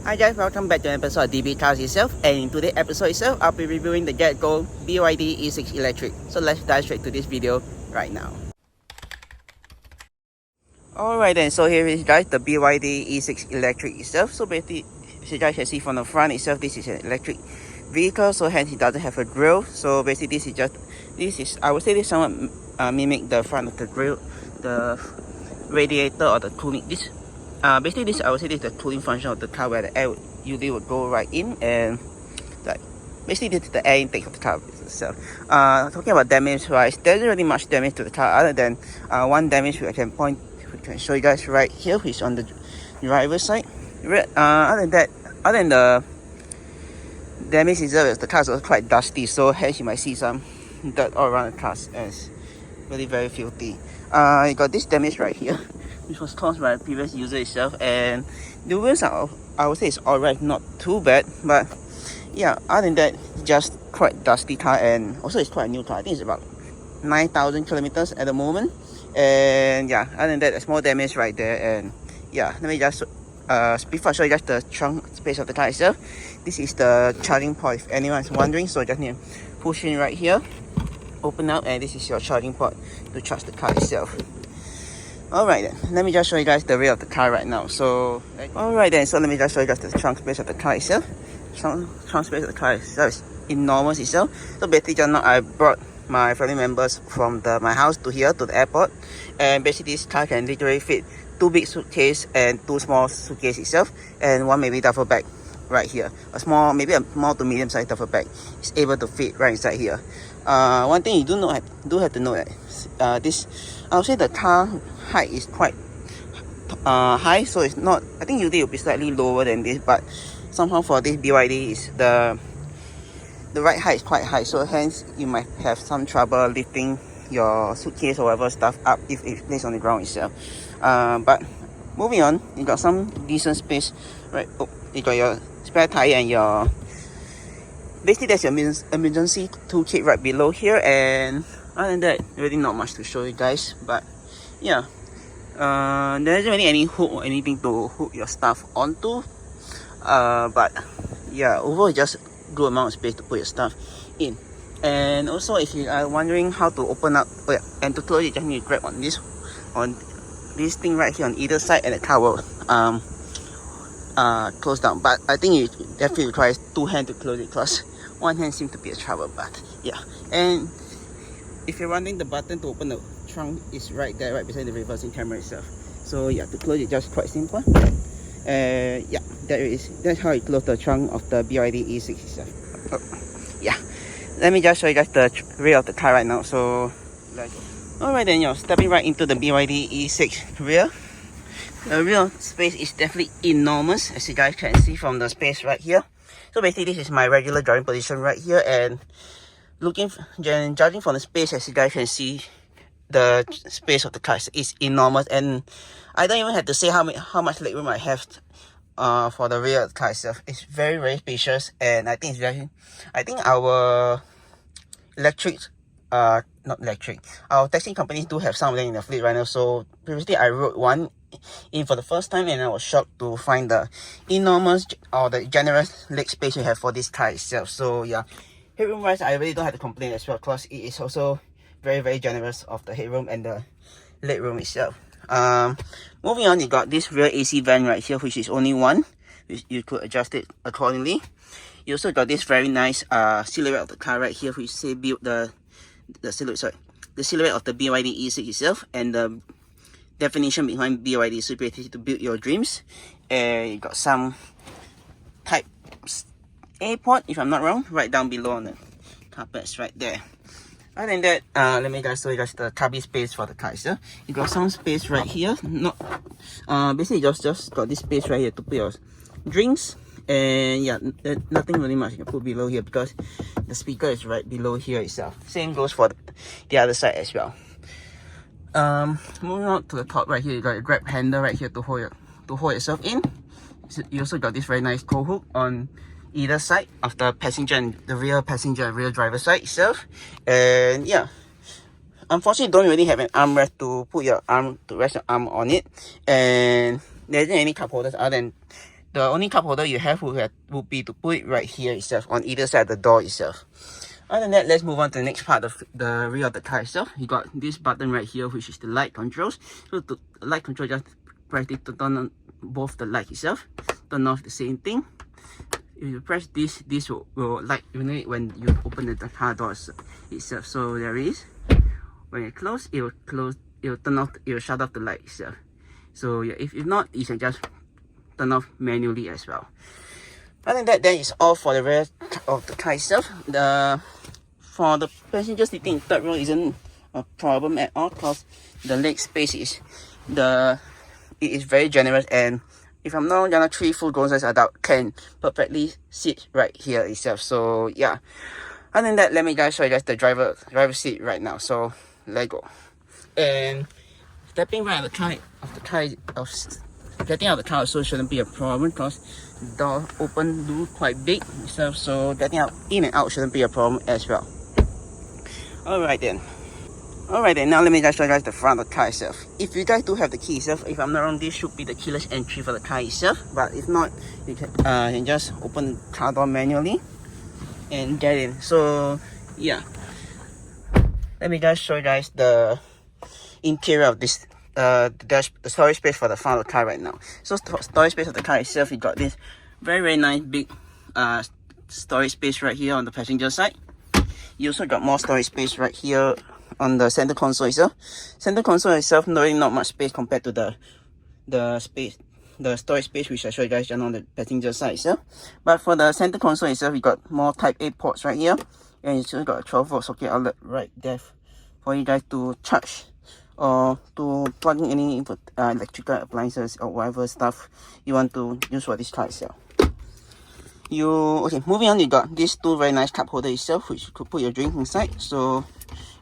Hi guys, welcome back to an episode of DB Cars itself, and in today's episode itself, I'll be reviewing the GetGo BYD E6 Electric. So let's dive straight to this video right now. Alright then, so here is guys the BYD E6 Electric itself. So basically, as you guys can see from the front itself, this is an electric vehicle, so hence it doesn't have a grille. So basically I would say this somewhat mimic the front of the grille, the radiator or the cooling. Basically this I would say this is the cooling function of the car, where the air usually would go right in, and like basically this is the air intake of the car itself. Talking about damage wise, there isn't really much damage to the car other than one damage which I can show you guys right here, which is on the driver's side. Other than the damage itself, the car is also quite dusty, so hence you might see some dirt all around the car, and it's really very filthy. You got this damage right here, which was caused by a previous user itself, and the wheels are, I would say, it's alright, not too bad, but yeah, other than that, just quite dusty car, and also it's quite a new car. I think it's about 9,000 kilometers at the moment, and yeah, other than that, there's more damage right there. And yeah, let me just before I show you guys the trunk space of the car itself, this is the charging port if anyone is wondering. So just need to push in right here, open up, and this is your charging port to charge the car itself. Alright then, let me just show you guys the rear of the car right now. So alright then, so let me just show you guys the trunk space of the car itself. Trunk space of the car itself is enormous itself. So basically just now I brought my family members from my house to here to the airport, and basically this car can literally fit 2 big suitcases and 2 small suitcases itself, and one maybe duffel bag right here. Maybe a small to medium sized duffel bag is able to fit right inside here. One thing you do have to know that this, I would say the car height is quite high, so it's not, I think usually it will be slightly lower than this, but somehow for this BYD is the right height is quite high, so hence you might have some trouble lifting your suitcase or whatever stuff up if it's placed on the ground itself. But moving on, you got some decent space, right? Oh, you got your spare tire and your, basically there's your emergency toolkit right below here, and other than that, really not much to show you guys. But yeah, there isn't really any hook or anything to hook your stuff onto, but yeah, overall just good amount of space to put your stuff in. And also, if you are wondering how to open up and to close it, just need to grab on this thing right here on either side, and the car will close down. But I think it definitely requires 2 hands to close it, because one hand seems to be a trouble. But yeah, and if you're wondering, the button to open the trunk is right there, right beside the reversing camera itself. So yeah, to close it just quite simple. Yeah, that's how you close the trunk of the BYD E6 itself. Yeah, let me just show you guys the rear of the car right now. So alright then, you're stepping right into the BYD E6 rear. The rear space is definitely enormous, as you guys can see from the space right here. So basically this is my regular driving position right here, and judging from the space, as you guys can see, the space of the car is enormous, and I don't even have to say how much legroom I have for the rear of the car itself. It's very, very spacious, and I think our our taxi companies do have some of them in the fleet right now. So previously I rode one in for the first time, and I was shocked to find the enormous or the generous leg space you have for this car itself. So yeah, headroom wise, I really don't have to complain as well, because it is also very, very generous of the headroom and the legroom itself. Moving on, you got this rear AC vent right here, which is only one, which you could adjust it accordingly. You also got this very nice silhouette of the car right here, which say build the silhouette of the BYD E6 itself, and the definition behind BYD is basically to build your dreams. And you got some Type A port, if I'm not wrong, right down below on the carpets right there. Other than that, let me just show you guys the cubby space for the car itself. You got some space right here. Basically just got this space right here to put your drinks, and yeah, nothing really much you can put below here, because the speaker is right below here itself. Same goes for the other side as well. Moving on to the top right here, you got a grab handle right here to hold yourself in. You also got this very nice coat hook on either side of the passenger and the rear passenger and rear driver side itself. And yeah, unfortunately don't really have an armrest to put your arm, to rest your arm on it, and there isn't any cup holders other than the only cup holder you have would be to put it right here itself, on either side of the door itself. Other than that, let's move on to the next part of the rear of the car itself. You got this button right here, which is the light controls. So the light control, just press it to turn on both the light itself, turn off the same thing. If you press this, this will light when you open the car doors itself. So there it is. When you close, it will turn off, it will shut off the light itself. So yeah, if not, you can just turn off manually as well. Other than that, then it's all for the rear of the car itself. For the passenger sitting in third row isn't a problem at all, because the leg space is it is very generous, and if I'm not wrong, 3 full-grown size adult can perfectly sit right here itself. So yeah. Other than that, let me guys show you guys the driver seat right now. So let go. And stepping right out of getting out of the car also shouldn't be a problem, because the door open quite big itself. So getting out in and out shouldn't be a problem as well. Alright then, now let me just show you guys the front of the car itself. If you guys do have the key itself, if I'm not wrong, this should be the keyless entry for the car itself. But if not, you can just open the car door manually and get in. So yeah, let me just show you guys the interior of this the storage space for the front of the car right now. So storage space of the car itself, you got this very nice big storage space right here on the passenger side. You also got more storage space right here on the center console itself. Center console itself, really not much space compared to the storage space which I showed you guys just on the passenger side itself. But for the center console itself, you got more Type A ports right here, and you still got a 12-volt socket outlet right there for you guys to charge or to plug in any electrical appliances or whatever stuff you want to use for this car itself. Okay, moving on, you got these 2 very nice cup holder itself, which you could put your drink inside. So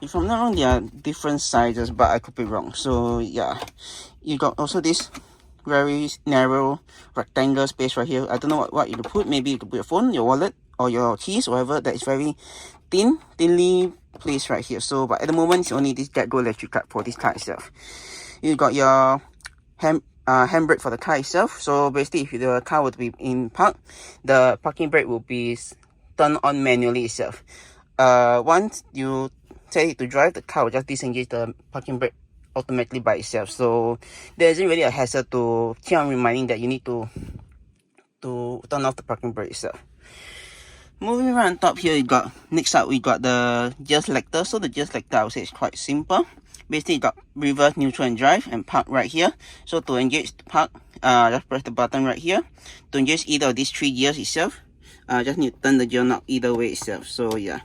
if I'm not wrong, they are different sizes, but I could be wrong. So yeah, you got also this very narrow rectangle space right here. I don't know what you could put. Maybe you could put your phone, your wallet, or your keys, whatever. That is very thinly placed right here. So but at the moment, it's only this GetGo electric card for this car itself. You got your handbrake for the car itself. So basically, if the car would be in park, the parking brake will be turned on manually itself. Once you set it to drive, the car will just disengage the parking brake automatically by itself. So there isn't really a hassle to keep on reminding that you need to turn off the parking brake itself. Moving around top here, next up we got the gear selector. So the gear selector, I would say, is quite simple. Basically, you got reverse, neutral, and drive, and park right here. So to engage the park, just press the button right here. To engage either of these 3 gears itself, just need to turn the gear knob either way itself. So yeah.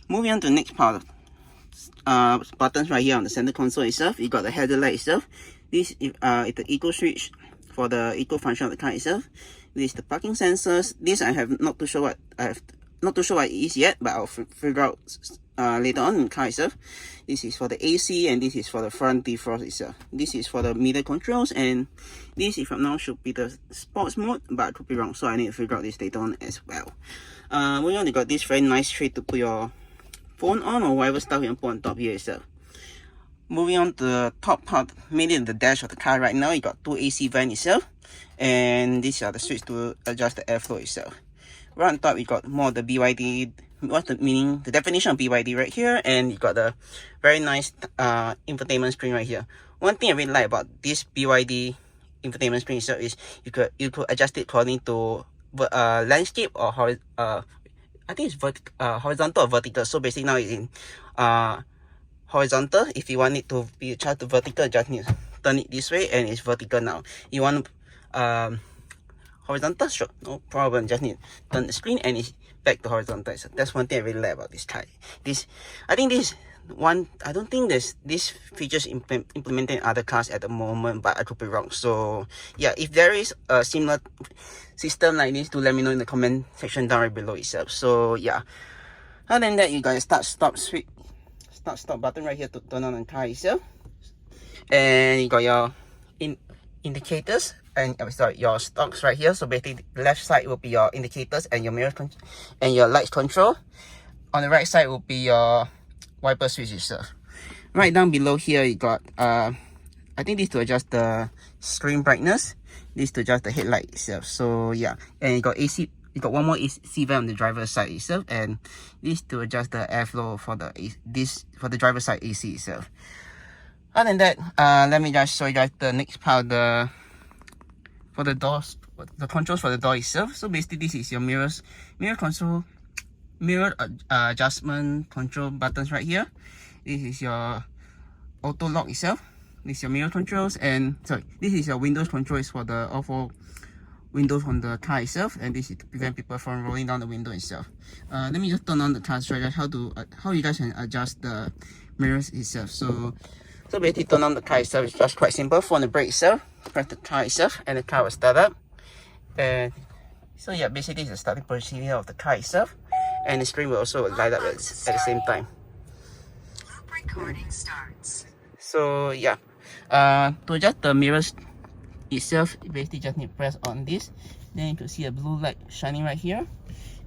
Moving on to the next part of buttons right here on the center console itself. You got the headlight itself. This is the eco switch for the eco function of the car itself. This is the parking sensors. This I have not too sure what it is yet, but I'll figure out later on in the car itself. This is for the AC, and this is for the front defrost itself. This is for the meter controls, and this, if I'm not, should be the sports mode, but I could be wrong, so I need to figure out this later on as well. Moving on, you got this very nice tray to put your phone on or whatever stuff you want to put on top here itself. Moving on to the top part, mainly the dash of the car right now, you got 2 AC vents itself, and these are the switch to adjust the airflow itself. Right on top, you got more of the BYD. What's the definition of BYD right here, and you got the very nice infotainment screen right here. One thing I really like about this BYD infotainment screen itself is you could adjust it according to landscape or I think it's horizontal or vertical. So basically now it's in horizontal. If you want it to be charged to vertical, just need to turn it this way, and it's vertical now. You want horizontal, sure, no problem. Just need to turn the screen and it's back to horizontal. So that's one thing I really like about this car. I don't think there's this features implemented in other cars at the moment, but I could be wrong. So yeah, if there is a similar system like this, do let me know in the comment section down right below itself. So yeah, other than that, you got a start stop button right here to turn on the car itself, and you got your indicators and your stocks right here. So basically, the left side will be your indicators and your mirror and your lights control. On the right side will be your wiper switch itself. Right down below here, you got I think this to adjust the screen brightness. This to adjust the headlight itself. So yeah, and you got AC. You got one more AC vent on the driver's side itself, and this to adjust the airflow for the driver's side AC itself. Other than that, let me just show you guys the next part of the doors, the controls for the door itself. So basically, this is your mirror control, mirror adjustment control buttons right here. This is your auto lock itself. This is your mirror controls, and sorry, this is your windows controls for the all four windows on the car itself, and this is to prevent people from rolling down the window itself. Let me just turn on the car, show you guys how you guys can adjust the mirrors itself. So basically, turn on the car itself is just quite simple. For the brake itself, press the car itself, and the car will start up. And so yeah, basically this is the starting procedure of the car itself, and the screen will also light up at the same time. Loop recording starts. So yeah, to adjust the mirrors itself, you basically just need to press on this. Then you can see a blue light shining right here.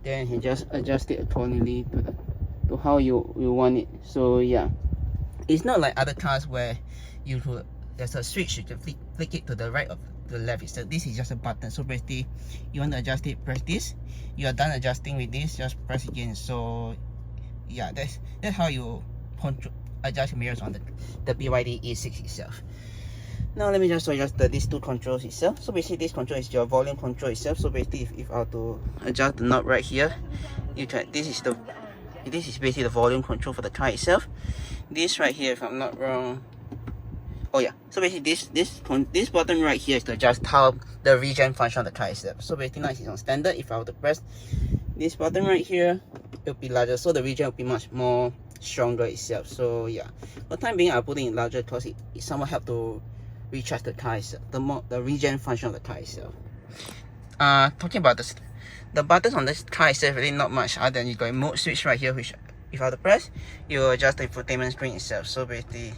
Then you just adjust it accordingly to how you want it. So yeah, it's not like other cars where there's a switch, you can flick it to the right or the left. So this is just a button. So basically, you want to adjust it, press this. You are done adjusting with this, just press again. So yeah, that's how you adjust your mirrors on the BYD E6 itself. Now let me just show you these two controls itself. So basically, this control is your volume control itself. So basically, if I were to adjust the knob right here, you can. This is basically the volume control for the car itself. This right here, if I'm not wrong, oh yeah. So basically, this button right here is to adjust how the regen function of the car itself. So basically, now it's on standard. If I were to press this button right here, it'll be larger. So the regen will be much more stronger itself. So yeah, for the time being, I'll put it in larger because it somewhat help to recharge the car itself, the regen function of the car itself. Talking about this, the buttons on this car itself really not much other than you got a mode switch right here, which if I were to press, you will adjust the infotainment screen itself. So basically,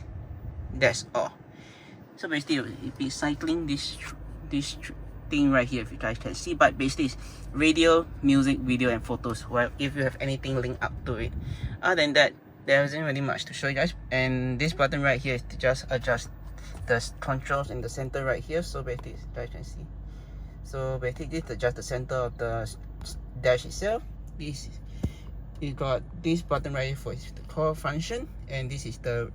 that's all. So basically, you'll be cycling this thing right here, if you guys can see. But basically, it's radio, music, video, and photos. Well, if you have anything linked up to it. Other than that, there isn't really much to show you guys. And this button right here is to just adjust the controls in the center right here. So basically, you guys can see. So basically, this is just the center of the dash itself. You got this button right here for the core function, and this is the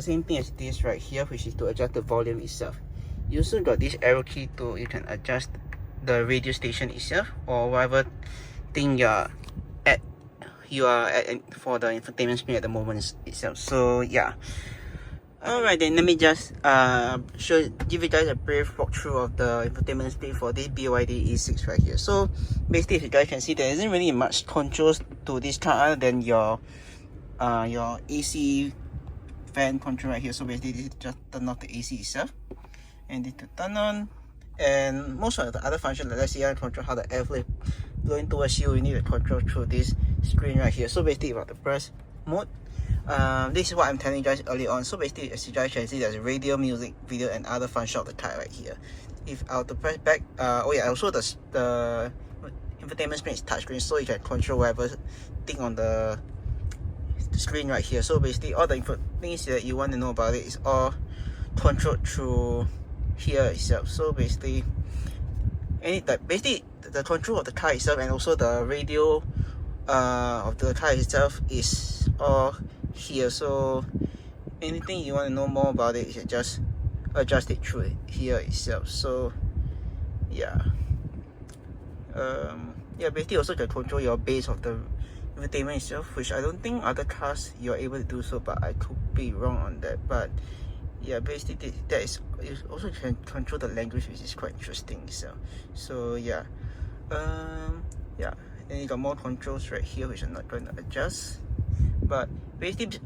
same thing as this right here, which is to adjust the volume itself. You also got this arrow key you can adjust the radio station itself, or whatever thing you are at for the infotainment screen at the moment itself. So yeah. Alright then, let me just give you guys a brief walkthrough of the infotainment screen for this BYD E6 right here. So basically, if you guys can see, there isn't really much controls to this car other than your AC fan control right here. So basically, this is just turn off the AC itself, and this to turn on. And most of the other functions, like let's say I control how the airflow blowing towards you, you need to control through this screen right here. So basically, about the press mode. This is what I'm telling you guys earlier on. So basically, as you guys can see, there's radio, music, video, and other function of the car right here. If I were to press back, oh yeah, also the infotainment screen is touchscreen, so you can control whatever thing on the screen right here. So basically, all the things that you want to know about it is all controlled through here itself. So basically, the control of the car itself and also the radio of the car itself is all here. So anything you want to know more about it, you can just adjust it through here itself. So yeah, basically also can control your base of the infotainment itself, which I don't think other cars you're able to do so, but I could be wrong on that. But yeah, basically that is, you also can control the language, which is quite interesting. So yeah, yeah. Then you got more controls right here, which I'm not going to adjust. But basically,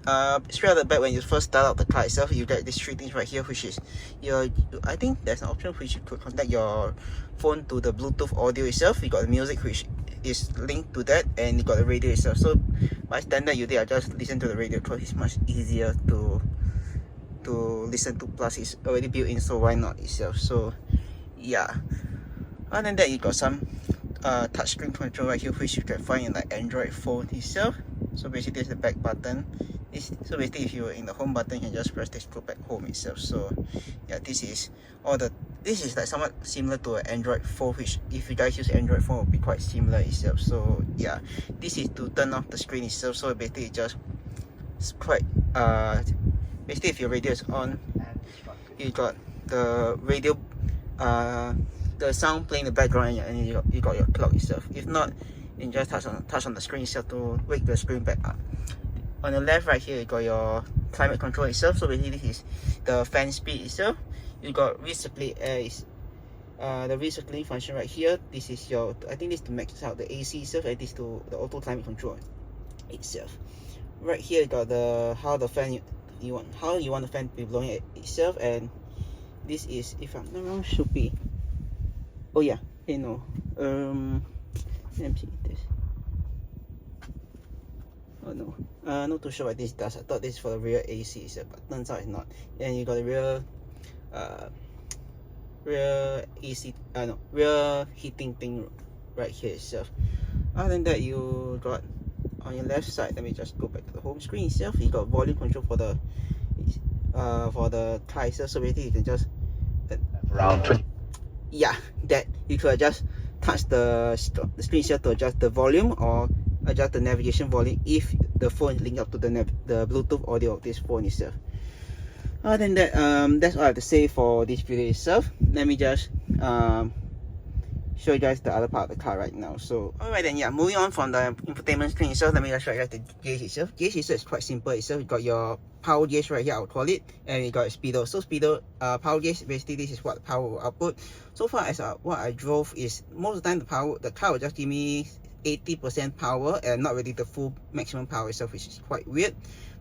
straight out the back, when you first start out the car itself, you get these three things right here, which is I think there's an option which you could connect your phone to the Bluetooth audio itself. You got the music, which is linked to that, and you got the radio itself. So by standard, I just listen to the radio because it's much easier to listen to. Plus, it's already built in, so why not itself? So yeah. Other than that, you got some touchscreen control right here, which you can find in like Android phone itself. So basically, there's the back button. So basically, if you're in the home button, you can just press this, go back home itself. So yeah, this is like somewhat similar to an Android phone, which if you guys use Android phone will be quite similar itself. So yeah, this is to turn off the screen itself. So basically it's quite basically if your radio is on, you got the radio the sound playing in the background, and you got your clock itself. If not, you can just touch on the screen itself to wake the screen back up. On the left right here, you got your climate control itself. So basically this is the fan speed itself. You got recirculate air the recirculating function right here. This is your, I think this is to max out the AC itself, and this to the auto climate control itself. Right here you got the how the fan you want the fan to be blowing itself, and this is, if I'm not wrong, should be, oh yeah, hey no, let me see this. Oh no, not too sure what this does. I thought this is for the rear AC itself, but turns out it's not. And you got the rear heating thing right here itself. Other than that, you got on your left side, let me just go back to the home screen itself. You got volume control for the car itself. So basically you can just yeah, that you could just touch the screen itself to adjust the volume or adjust the navigation volume if the phone is linked up to the Bluetooth audio of this phone itself. Other than that, that's all I have to say for this video itself. Let me just show you guys the other part of the car right now. So alright then, yeah, moving on from the infotainment screen itself, let me just show you guys the gauge itself. Gauge itself is quite simple itself. You got your power gauge right here, I would call it, and you got speedo. So speedo, power gauge, basically this is what the power will output. So far as what I drove is, most of the time the car will just give me 80% power and not really the full maximum power itself, which is quite weird.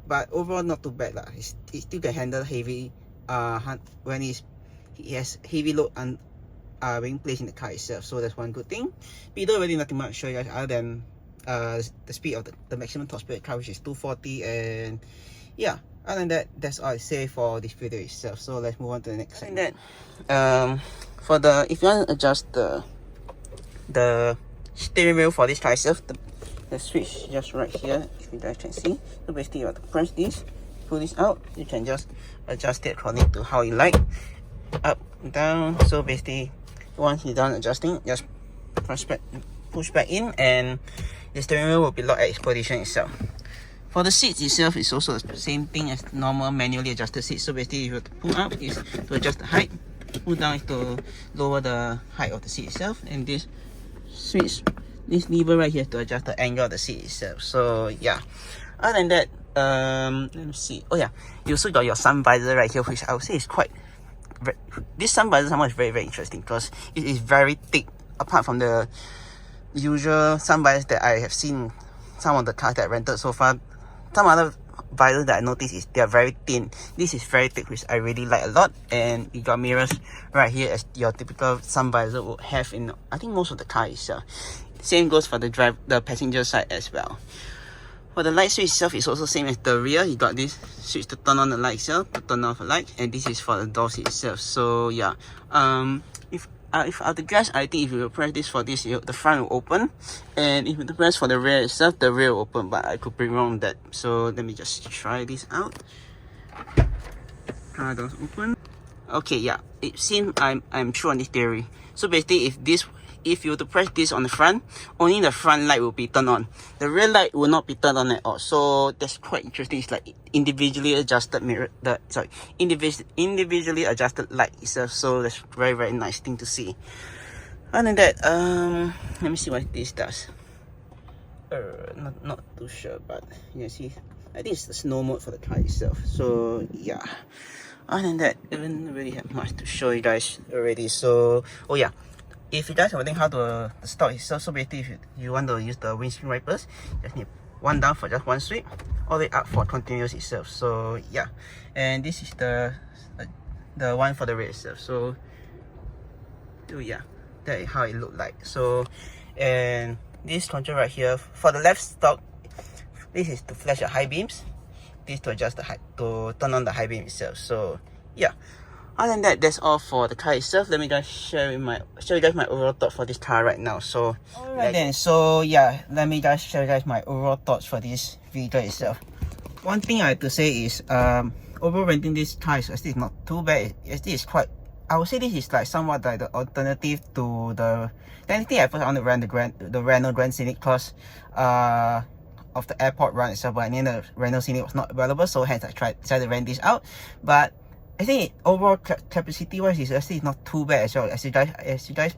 But overall not too bad lah. It still can handle heavy when it has heavy load being placed in the car itself. So that's one good thing. Speedo, really nothing much to show you guys other than the speed of the maximum top speed of the car, which is 240. And yeah, other than that, that's all I say for this video itself. So let's move on to the next segment. For the, if you want to adjust the steering wheel for this car itself, the switch just right here, if you guys can see. So basically you have to press this, pull this out, you can just adjust it according to how you like, up, down. So basically once you're done adjusting, just push back in, and the steering wheel will be locked at its position itself. For the seats itself, it's also the same thing as normal manually adjusted seats. So basically, if you have to pull up is to adjust the height, pull down is to lower the height of the seat itself, and this switch, this lever right here to adjust the angle of the seat itself. So yeah, other than that, let me see. Oh yeah, you also got your sun visor right here, which I would say is this sun visor somehow is very, very interesting because it is very thick. Apart from the usual sun visors that I have seen some of the cars that I rented so far, some other visors that I noticed is they are very thin. This is very thick, which I really like a lot. And you got mirrors right here as your typical sun visor would have in, I think, most of the car itself. Same goes for the passenger side as well. For the light switch itself, it's also same as the rear. You got this switch to turn on the light itself, to turn off the light, and this is for the doors itself. So yeah, if I have to guess, I think if you press this for this, the front will open, and if you press for the rear itself, the rear will open. But I could be wrong that. So let me just try this out. Car doors open. Okay, yeah, it seems I'm true on this theory. So basically, if you were to press this on the front, only the front light will be turned on. The rear light will not be turned on at all. So that's quite interesting. It's like individually adjusted individually adjusted light itself. So that's very, very nice thing to see. Other than that, let me see what this does. Not too sure, but you can see, I think it's the snow mode for the car itself. So yeah. Other than that, I don't really have much to show you guys already. So oh yeah, if you guys are wondering how to stop itself, so basically if you want to use the windscreen wipers, just need one down for just one sweep, all the way up for continuous itself. So yeah, and this is the one for the rear itself. So yeah, that is how it looked like. So, and this control right here for the left stock, this is to flash your high beams, this to adjust the height, to turn on the high beam itself. So yeah, other than that, that's all for the car itself. Let me just show you guys my overall thoughts for this car right now. So alright then, so yeah, let me just show you guys my overall thoughts for this vehicle itself. one thing I have to say is overall renting this car is actually not too bad. Actually it's quite, I would say this is like somewhat like the alternative to the anything I first want to rent the Renault Grand Scenic because of the airport run itself, but then the Renault Scenic was not available, so hence I decided to rent this out. But I think overall capacity wise is actually not too bad as well. As you guys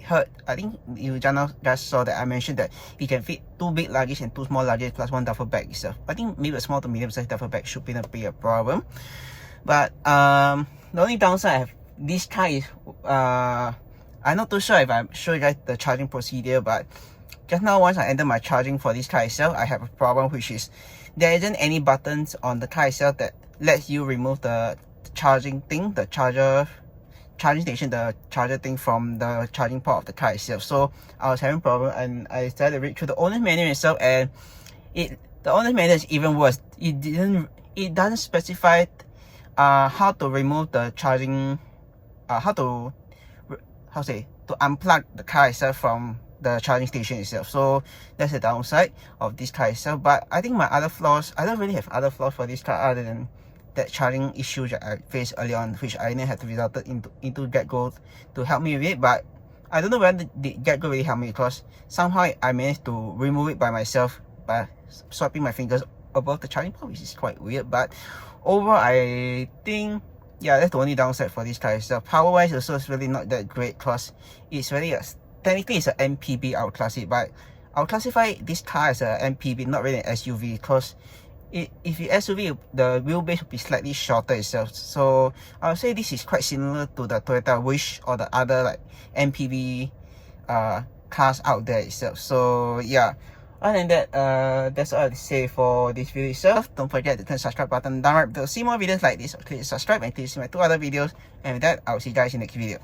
heard, I think you just saw that I mentioned that it can fit 2 big luggage and 2 small luggage plus 1 duffel bag itself. I think maybe a small to medium size duffel bag should not be a problem. But the only downside I have this car is I'm not too sure if I'm show you guys the charging procedure, but just now once I enter my charging for this car itself, I have a problem, which is there isn't any buttons on the car itself that lets you remove the charging thing, the charging station, the charger thing from the charging port of the car itself. So I was having problem, and I started to read through the owner's manual itself, and the owner's manual is even worse. It doesn't specify how to remove the charging, to unplug the car itself from the charging station itself. So that's the downside of this car itself. But I think my other flaws, I don't really have other flaws for this car other than that charging issue that I faced early on, which I then had to result into GetGo to help me with it. But I don't know whether the GetGo really helped me, because somehow I managed to remove it by myself by swiping my fingers above the charging port, which is quite weird. But overall, I think, yeah, that's the only downside for this car itself. Power wise also it's really not that great, because it's really technically it's an MPV, I would class it, but I would classify this car as an MPV, not really an SUV, because if you SUV, the wheelbase will be slightly shorter itself. So I would say this is quite similar to the Toyota Wish or the other like MPV cars out there itself. So yeah, other than that, that's all I have to say for this video itself. Don't forget to turn the subscribe button down right below. See more videos like this, click subscribe and click see my 2 other videos. And with that, I'll see you guys in the next video.